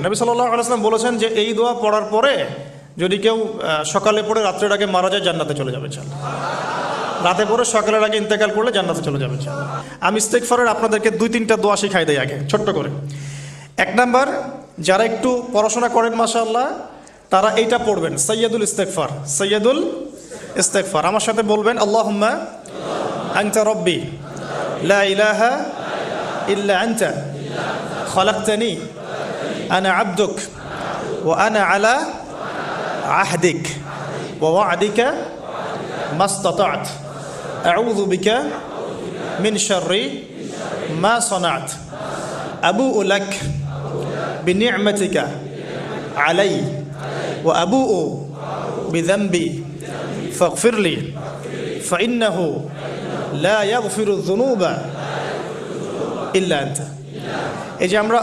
নবী সাল্লাল্লাহু আলাইহি ওয়াসাল্লাম বলেছেন যে এই দোয়া পড়ার পরে যদি কেউ সকালে পড়ে রাত্রের আগে মারা যায় জান্নাতে চলে যাবে ইনশাআল্লাহ। রাতে পড়ে সকালের আগে ইন্তেকাল করলে জান্নাতে চলে যাবে ইনশাআল্লাহ। আমি ইস্তেগফারের আপনাদেরকে 2-3টা দোয়া শিখাই দেই আগে ছোট্ট করে। 1 নাম্বার, যারা একটু পড়াশোনা করেন মাশাআল্লাহ তারা এইটা পড়বেন, সাইয়্যিদুল ইস্তেগফার। সাইয়্যিদুল ইস্তেগফার আমার সাথে বলবেন, আল্লাহুম্মা আনতা রাব্বি লা ইলাহা ইল্লা আনতা খালাকতানি আনা আবদুক ওয়া আনা আলা আহদিক ওয়া ওয়া'দিকা মাস্তাতা'ত আউযু বিকা মিন শাররি মা সানা'ত আবু'ু লাক বিনি'মাতিকা আলাই ওয়া আবু'ু বিযানবি ফাগফিরলি ফাইন্নাহু লা ইয়াগফিরুয যুনুবা ইল্লা আনতা। এই যে আমরা